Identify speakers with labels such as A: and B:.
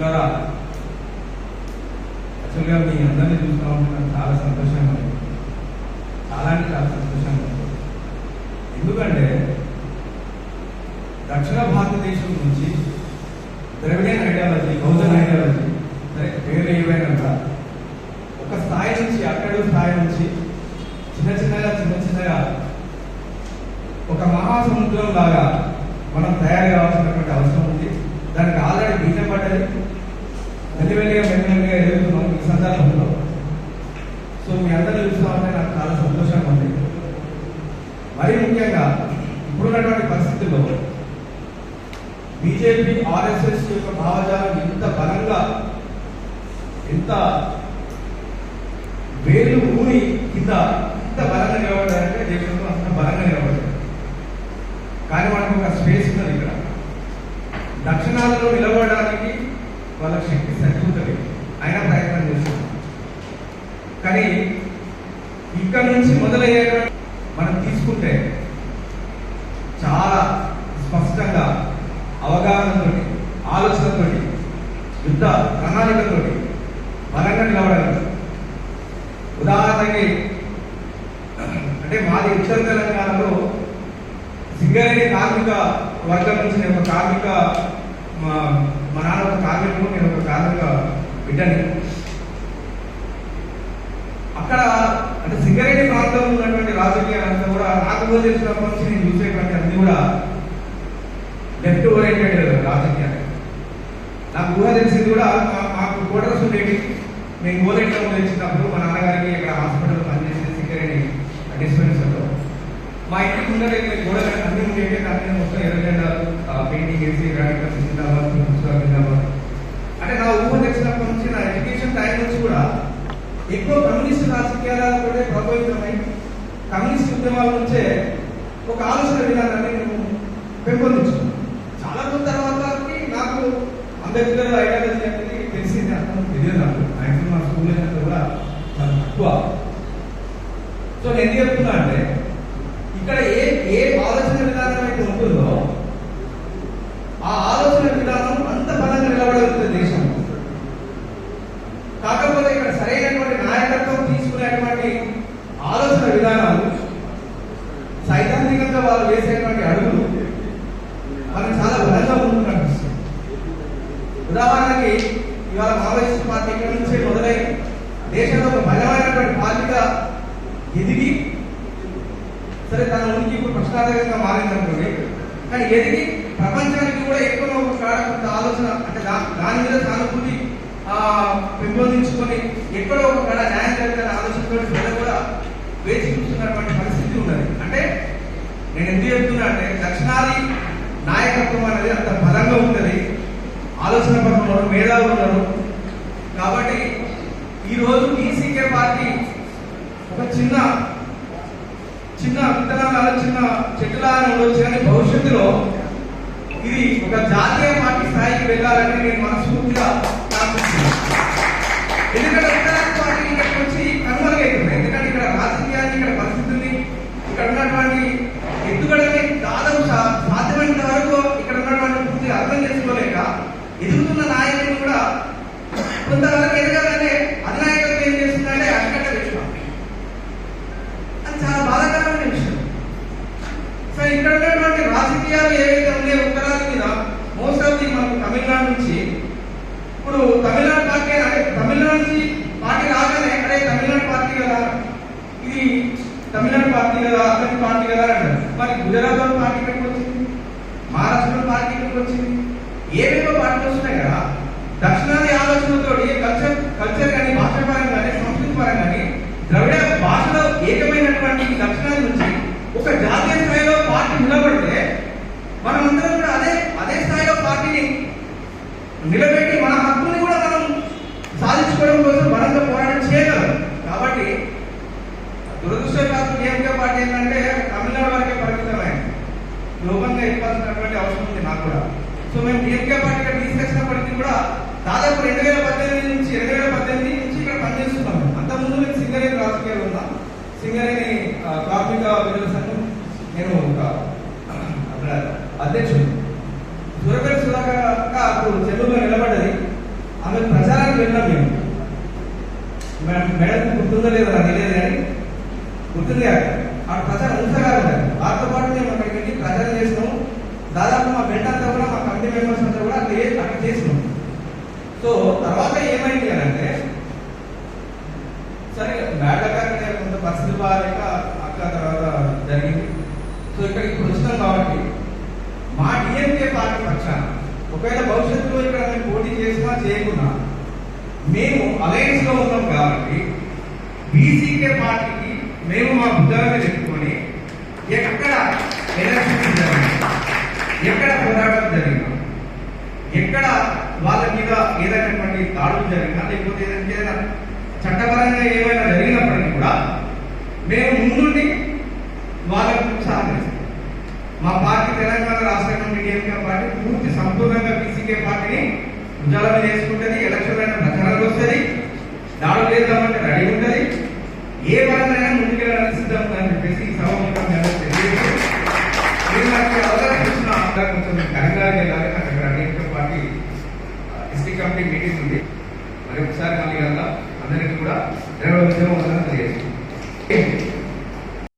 A: మిత్రులారా, యాక్చువల్గా మీ అందరినీ చూస్తూ ఉంటే నాకు చాలా సంతోషంగా ఉంది. చాలా అంటే చాలా సంతోషంగా ఉంది. ఎందుకంటే దక్షిణ భారతదేశం నుంచి ద్రవిడియన్ ఐడియాలజీ, బౌద్ధన్ ఐడియాలజీ, సరే వేరే ఏవైనా ఒక స్థాయి నుంచి అక్కడి స్థాయి నుంచి చిన్న చిన్నగా ఒక మహాసముద్రం లాగా మనం తయారు కావాల్సినటువంటి అవసరం ఉంది. దానికి ఆల్రెడీ బీజం పడ్డది, మెల్లిమెల్లిగా ఎదుగుతున్నాం ఈ సందర్భంలో. సో మీ అందరూ చూస్తామంటే నాకు చాలా సంతోషంగా ఉంది. మరీ ముఖ్యంగా ఇప్పుడున్నటువంటి పరిస్థితుల్లో బీజేపీ, ఆర్ఎస్ఎస్ యొక్క భావజాలం ఎంత బలంగా, ఎంత వేలు ఊరి కింద ఎంత బలంగా నిలబడ్డారంటే దేశంలో అంత బలంగా నిలబడ్డారు. కానీ మనకు ఒక స్పేస్ ఉన్నది ఇక్కడ. దక్షిణాలలో నిలబడడానికి వాళ్ళ శక్తి సరిపోతుంది, అయినా ప్రయత్నం చేస్తున్నారు. కానీ ఇక్కడ నుంచి మొదలయ్యే మనం తీసుకుంటే చాలా స్పష్టంగా అవగాహనతోటి, ఆలోచనతోటి, యుద్ధ ప్రణాళికతోటి బలంగా నిలబడగలరు. ఉదాహరణకి అంటే మాది ఉత్తర తెలంగాణలో సింగరేణి కార్మిక వర్గం నుంచి నేను ఒక కార్మిక, మా నాన్న ఒక కార్మికుడు, నేను ఒక కార్మిక బిడ్డని. అక్కడ అంటే సింగరేణి ప్రాంతంలో ఉన్నటువంటి రాజకీయాలంతా కూడా నాకు ఊహ తెలిసినప్పటి నుంచి నేను చూసేటువంటి అన్ని కూడా లెఫ్ట్ ఓరియంటెడ్ రాజకీయాలు. నాకు ఊహ తెలిసింది కూడా మాకు క్వార్టర్స్ ఉండేవి. మేము గోరెంట్లో తెచ్చినప్పుడు మా నాన్నగారికి ఇక్కడ హాస్పిటల్ పనిచేసేది సింగరేణి డిస్పెన్సర్లో. మా ఇంటికి ముందర గోడలు అన్ని ఉండేవి. అన్ని మొత్తం ఎర్రజెండా పెయింటింగ్ వేసి రాడికల్ జిందాబాద్ జిందాబాద్ అంటే నా ఊహ తెచ్చినప్పటి నుంచి, నా ఎడ్యుకేషన్ టైం నుంచి కూడా ఎక్కువ కమ్యూనిస్ట్ రాజకీయాలతో ప్రభావితమై కమ్యూనిస్ట్ ఉద్యమాల నుంచే ఒక ఆలోచన విధానాన్ని నేను పెంపొందించుకున్నాను. చాలా రోజుల తర్వాత నాకు అంబేద్కర్ ఐడియాలజీ అనేది తెలిసింది, అర్థం తెలియదు నాకు. మ్యాక్సిమం మా స్కూల్ అయినంత కూడా చాలా తక్కువ. సో నేను ఎందుకు చెప్తున్నా అంటే ఇక్కడ ఏ ఆలోచన విధానం అయితే ఉంటుందో ఆ ఆలోచన విధానం అంత బలంగా నిలబడగలుగుతుంది దేశం. కాకపోతే ఇక్కడ సరైనటువంటి నాయకత్వం తీసుకునేటువంటి ఆలోచన విధానాలు, సైద్ధాంతికంగా వాళ్ళు వేసేటువంటి అడుగులు మనకు చాలా బలంగా ఉంటుంది అనిపిస్తుంది. ఉదాహరణకి ఇవాళ మావోయిస్ట్ పార్టీ ఇక్కడి నుంచే మొదలై దేశంలో ఒక బలమైనటువంటి పార్టీగా ఎదిగి, సరే తన ఉనికి ఇప్పుడు ప్రశ్నార్థకంగా మారిందనుకోండి, కానీ ఎదిగి ప్రపంచానికి కూడా ఎక్కువ ఒక కాడ కొంత ఆలోచన అంటే దాని మీద సానుభూతి పెంపొందించుకొని ఎక్కడో ఒక కాడ న్యాయం జరుగుతున్న ఆలోచనతో ప్రజలు కూడా వేచి చూస్తున్నటువంటి పరిస్థితి ఉన్నది. అంటే నేను ఎందుకు చెప్తున్నా అంటే దక్షిణాది నాయకత్వం అనేది అంత బలంగా ఉంటుంది, ఆలోచన పరంలో మేధావులు ఉన్నారు. కాబట్టి ఈరోజు టీసీకే పార్టీ ఒక చిన్న విత్తనాలు, చిన్న చెట్టులాగా ఉండొచ్చు, కానీ భవిష్యత్తులో ఇది ఒక జాతీయ పార్టీ స్థాయికి వెళ్ళాలని నేను మనస్ఫూర్తిగా ఆశిస్తున్నాను. ఎందుకంటే ఉత్తరాది పార్టీ ఇక్కడికి వచ్చి కనుమరుగైతుంది. ఎందుకంటే ఇక్కడ రాజకీయాన్ని, ఇక్కడ పరిస్థితుల్ని, ఇక్కడ ఉన్నటువంటి ఎత్తుగడని దాదాపు సాధ్యమైనంత వరకు ఇక్కడ ఉన్నటువంటి పూర్తిగా అర్థం చేసుకోలేక ఎదుగుతున్న నాయకులు కూడా కొంతవరకు ఎదగాలంటే అధినాయకత్వం ఏం చేస్తుందంటే అక్కడే విషయం. అది చాలా బాధాకరమైన విషయం. సో ఇక్కడ ఉన్నటువంటి రాజకీయాలు ఏవైతే ఉన్నాయో ఉత్తరాది మీద మోస్ట్ ఆఫ్ ది మనకు తమిళనాడు నుంచి, ఇప్పుడు తమిళనాడు పార్టీ అంటే తమిళనాడు నుంచి పార్టీ రాగానే అదే తమిళనాడు పార్టీ కదా, ఇది తమిళనాడు పార్టీ కదా, అక్కడి పార్టీ కదా అంటారు. మరి గుజరాత్ పార్టీ ఎక్కడికి వచ్చింది, మహారాష్ట్ర పార్టీ ఎక్కడికి వచ్చింది, ఏవేవో పార్టీలు వస్తున్నాయి కదా. దక్షిణాది ఆలోచనతో కల్చర్ కానీ, భాష పరంగా కానీ, సంస్కృతి పరంగా కానీ ద్రవిడ భాషలో ఏకమైనటువంటి దక్షిణాది నుంచి ఒక జాతీయ స్థాయిలో పార్టీ నిలబడితే మనమందరం కూడా అదే స్థాయిలో పార్టీని నిలబెట్టి మన హక్కుని కూడా మనం సాధించుకోవడం కోసం బలంగా పోరాటం చేయగలం. కాబట్టి దురదృష్టవశాత్తు డిఎంకే పార్టీ ఏంటంటే తమిళనాడు వరకే పరిమితమైంది. గ్లోబల్గా ఇవ్వాల్సినటువంటి అవసరం ఉంది నాకు కూడా. సో మేము డిఎంకే పార్టీగా తీసుకొచ్చినప్పటికీ కూడా దాదాపు 2018 నుంచి ఇక్కడ పనిచేస్తున్నాము. అంతకుముందు నేను సింగరేణి రాజకీయాలు ఉన్నా, సింగరేణి కార్మిక విధుల సంఘం నేను ఒక అధ్యక్షుడు. సురపేట సుధాకర్ అప్పుడు చెరువులో నిలబడ్డది. మేడం గుర్తుందో లేదో నాకు తెలియదు కానీ గుర్తుంది కాదు ఆ ప్రచారం ఉంచగా ఉంటారు. వారితో పాటు మేము అక్కడికి వెళ్ళి ప్రచారం చేసినాము. దాదాపు మా బెడ్ అంతా కూడా మా కమిటీ మెంబర్స్ అంతా కూడా అక్కడ చేసినాం. సో తర్వాత ఏమైంది అని అంటే సరే మేడగా కొంత పరిస్థితి బాగాలేక అక్క తర్వాత జరిగింది. సో ఇక్కడ ఇప్పుడు వచ్చినాం కాబట్టి మా డిఎంకే పార్టీ పక్షాన ఒకవేళ భవిష్యత్తులో ఇక్కడ మేము పోటీ చేసినా చేయకున్నా మేము అలయన్స్ లో ఉన్నాం కాబట్టి బీసీకే పార్టీకి మేము మా బుద్ధాన్ని పెట్టుకొని ఎక్కడ ఎలక్షన్ జరిగింది, ఎక్కడ పోరాటం జరిగినా, ఎక్కడ వాళ్ళ మీద ఏదైనటువంటి దాడులు జరిగినా లేకపోతే ఏదైనా చట్టపరంగా ఏమైనా జరిగినప్పటికీ కూడా మేము ముందుండి వాళ్ళకు సహకరిస్తాం. మా పార్టీ తెలంగాణ రాష్ట్ర కమిటీ డిఎంకే పార్టీ పూర్తి సంపూర్ణంగా బీసీకే పార్టీని ఉజ్జాల మీద వేసుకుంటుంది. ఎలక్షన్ అయిన ప్రచారానికి వస్తుంది, దాడులు చేద్దామంటే రెడీ ఉంటుంది, ఏ పరంగా ముందుకెళ్ళడానికి సిద్ధంగా అని చెప్పేసి ఈ సభాముఖంగా తెలియజేస్తూ మీరు నాకు అవకాశం ఇచ్చిన కొంచెం కరీంనగర్ వెళ్ళాలి. నాకు అక్కడ DMK party ST committee meeting ఉంది. మరి ఒకసారి మళ్ళీ కదా అందరికీ కూడా 20 ఉద్యమం తెలియజేస్తుంది.